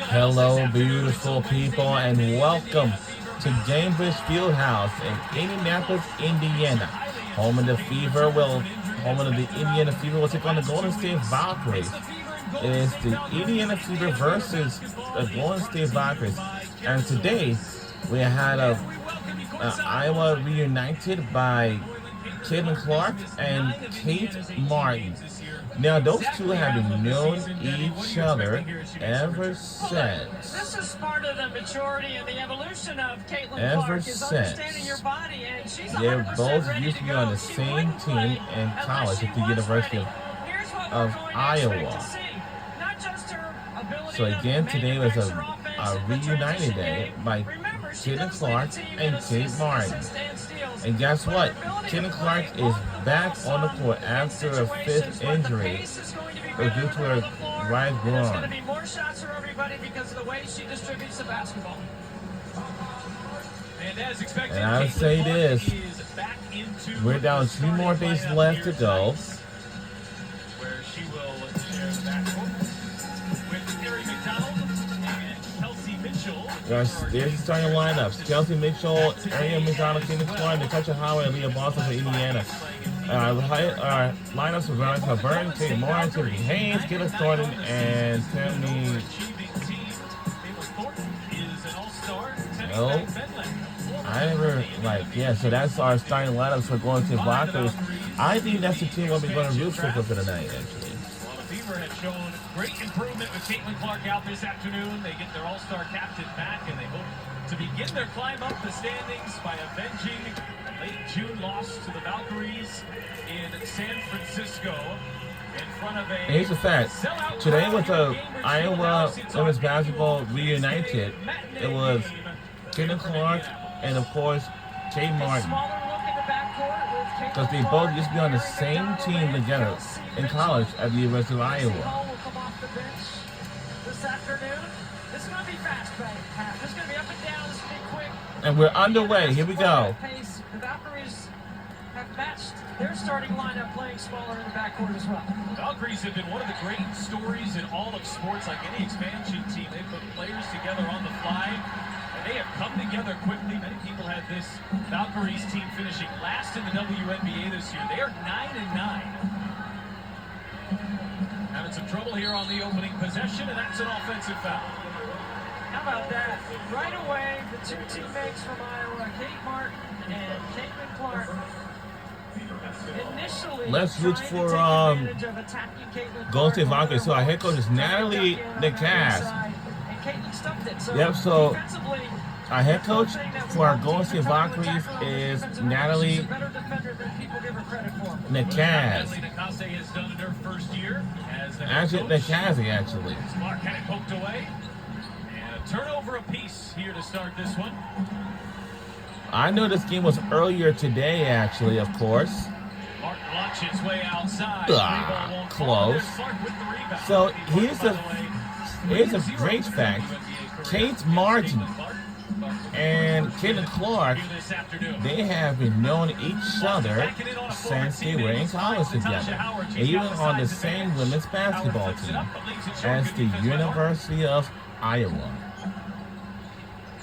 Hello, beautiful people, and welcome to Gainbridge Fieldhouse in Indianapolis, Indiana. Home of the Fever home of the Indiana Fever will take on the Golden State Valkyries. It is the Indiana Fever versus the Golden State Valkyries. And today, we had a Iowa reunited by Caitlin Clark and Kate Martin. Now, those two have been known each other ever since. This is part of the maturity and the evolution of Caitlin Clark is understanding your body, and she's 100% They're both ready used to to be go. on the She same wouldn't team play in unless college she at the was University ready. Here's what we're of going to Iowa. expect to see. Not just her ability So to again, today was manufacture offense a in the reunited transition day game. by Remember, she Caitlin does lead Clark the team in and Kate assists, Martin. and steals. And guess But what? her ability Caitlin to Clark play is off the back ball on the some court in after a situations fifth where the injury. pace is going to be It was better due to on the her floor. right There's going to groin. be more shots for everybody because of the way she distributes the basketball. And as expected, And I would say this, we're down 2 more days left to go. Where she will share the backcourt with Gary McDonald and Kelsey Mitchell. There's the starting lineups. Kelsey Mitchell, Ariel McDonald, Caitlin Clark, Natasha Howard, and Leah Boston for Indiana. Lineups with Veronica Burton, Kate Moore, Tiffany Haynes, Caitlin Thornton, and Tammy. No. I never, so that's our starting lineups for going to Valkyries. I think that's the team we'll be going to root for tonight, actually. Well, the Fever has shown great improvement with Caitlin Clark out this afternoon. They get their all-star captain back, and they hope to begin their climb up the standings by avenging a late June loss to the Valkyries in San Francisco. In front of a Here's the fact. Today was the Iowa women's basketball reunited. It was Caitlin Clark and, of course, Kate Martin. Because they both used to be on the same team together in college at the University of Iowa. And we're underway. Here we go. The Valkyries have matched their starting lineup playing smaller in the backcourt as well. Valkyries have been one of the great stories in all of sports. Like any expansion team, they put players together on the fly. They have come together quickly. Many people had this Valkyries team finishing last in the WNBA this year. They are 9-9. Having some trouble here on the opening possession, and that's an offensive foul. How about that? Right away, the two teammates from Iowa, Kate Martin and Caitlin Clark, initially let's root for Golden State Valkyries. So our head coach is Natalie Nicas. Yep, so our head coach for our Golden State Valkyries is Natalie Nicas. Actually, Nicasi, actually. Clark had it poked away. And a turnover apiece here to start this one. I know this game was earlier today, actually, of course. Clark launches way outside. Close. So here's a great fact. Kate Martin and Caitlin Clark, they have been known each other since they were in college together, even on the same women's basketball team as the University of Iowa.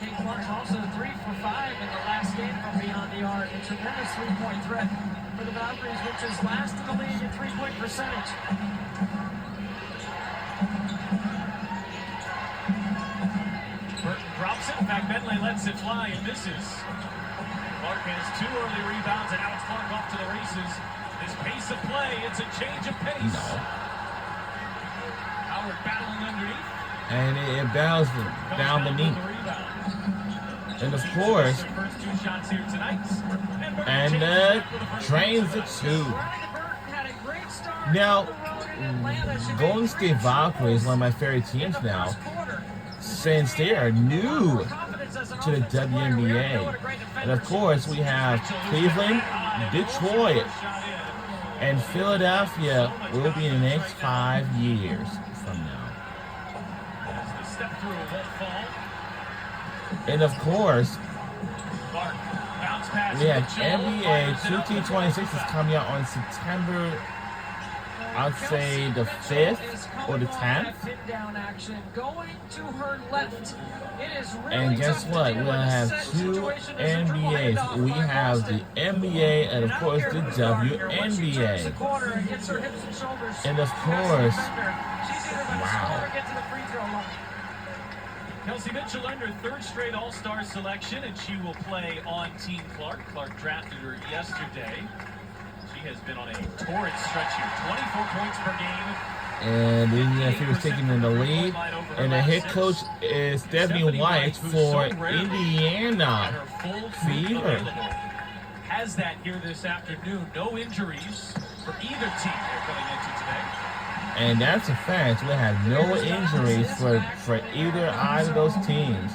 Kate Clark's also 3 for 5 in the last game from beyond the arc. A tremendous three-point threat for the Valkyries, which is last in the league in three-point percentage. Burton drops it. In fact, Bentley lets it fly and misses. Clark has 2 early rebounds, and now it's Clark off to the races. This pace of play, it's a change of pace. No. Howard battling underneath. And it bounces down beneath. And of course, and drains it too. Now, Golden State Valkyries is one of my favorite teams now, since they are new to the WNBA. And of course, we have Cleveland, Detroit, and Philadelphia will be in the next 5 years from now. And of course, we have NBA 2K26 is coming out on September I'd say the 5th or the 10th. And guess what? We'll have 2 NBAs. We have the NBA and, of course, the WNBA. And, of course, wow. Kelsey Mitchell earned her 3rd straight All-Star selection, and she will play on Team Clark. Clark drafted her yesterday. She has been on a torrid stretch here. 24 points per game. And the Indiana Fever's taking in the lead. And the head coach is Stephanie White for Indiana Fever. Has that here this afternoon. No injuries for either team they're coming into today. And that's a fact. We have no injuries for either of those teams.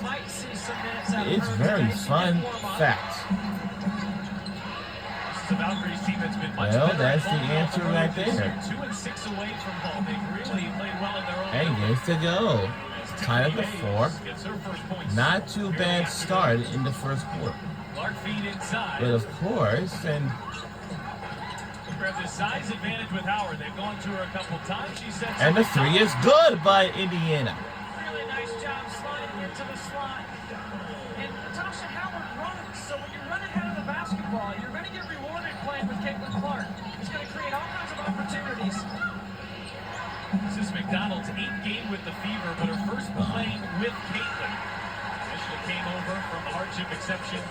It's very fun fact. The Valkyries team has been much well, better that's the answer right there. 2 and 6 away from home. They really played well in their own. And gets to go. Tied up the 4. Not too bad start in the first quarter. Clark feed inside. But of course, and grab the size advantage with Howard. They've gone to her a couple times. She said. And the 3 is good by Indiana. Really nice job sliding into the slot. And Natasha Howard runs. So when you run ahead of the basketball, you're going to get rewarded playing with Caitlin Clark. It's going to create all kinds of opportunities. This is McDonald's 8th game with the Fever, but her first playing with Caitlin. Initially came over from the hardship exception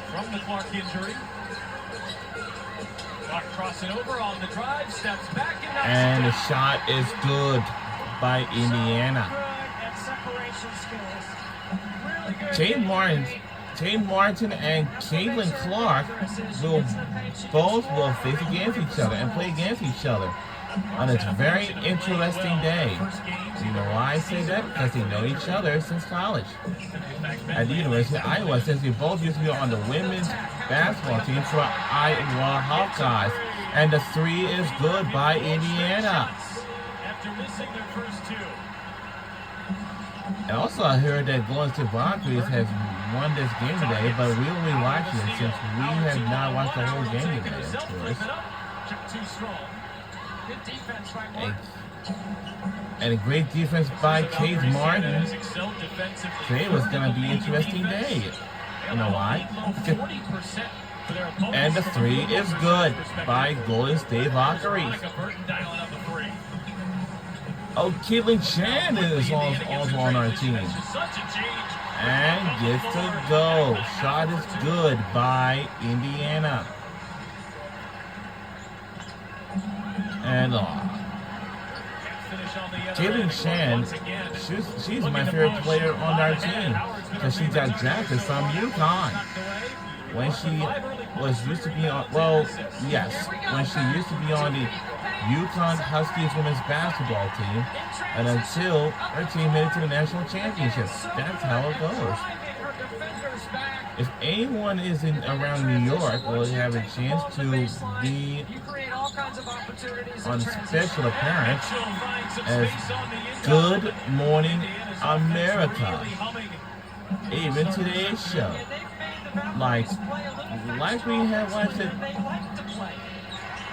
from the Clark injury. Clark crossing over on the drive, steps back, and the shot is good by Indiana. Jane Martin and Caitlin Clark will face against each other and play against each other on a very interesting day. You know why I say that? Because they know each other since college at the University of Iowa, since they both used to be on the women's basketball team for Iowa Hawkeyes. And the 3 is good by Indiana. After missing their first 2. And also I heard that Golden State Valkyries has won this game today, but we will be watching it since we have not watched the whole game today, of course. And a great defense by Kate Martin. Today was going to be an interesting day. You know why? And the 3 is good by Golden State Valkyries. Oh, Caitlin Chan is also on our team. And gets to go. Shot is good by Indiana. And Caitlin Chan, she's my favorite player on our team because she got drafted from UConn. When she used to be on, when she used to be on the UConn Huskies women's basketball team, and until her team made it to the national championship. That's how it goes. If anyone is around New York, will have a chance to be on special appearance as Good Morning America. Even today's show. Like we have watched it.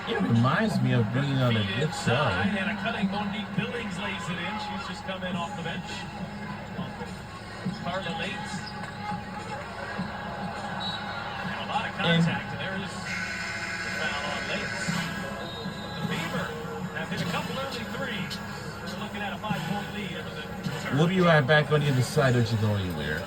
It reminds me of being on a good show. And a cutting Monique Billings lays it in. She's just come in off the bench. Carla Lates. And a lot of contact. And there is the foul on Lates. The Fever have hit a couple early threes. We're looking at a 5-point lead. We'll be right back on the other side. Don't you go anywhere.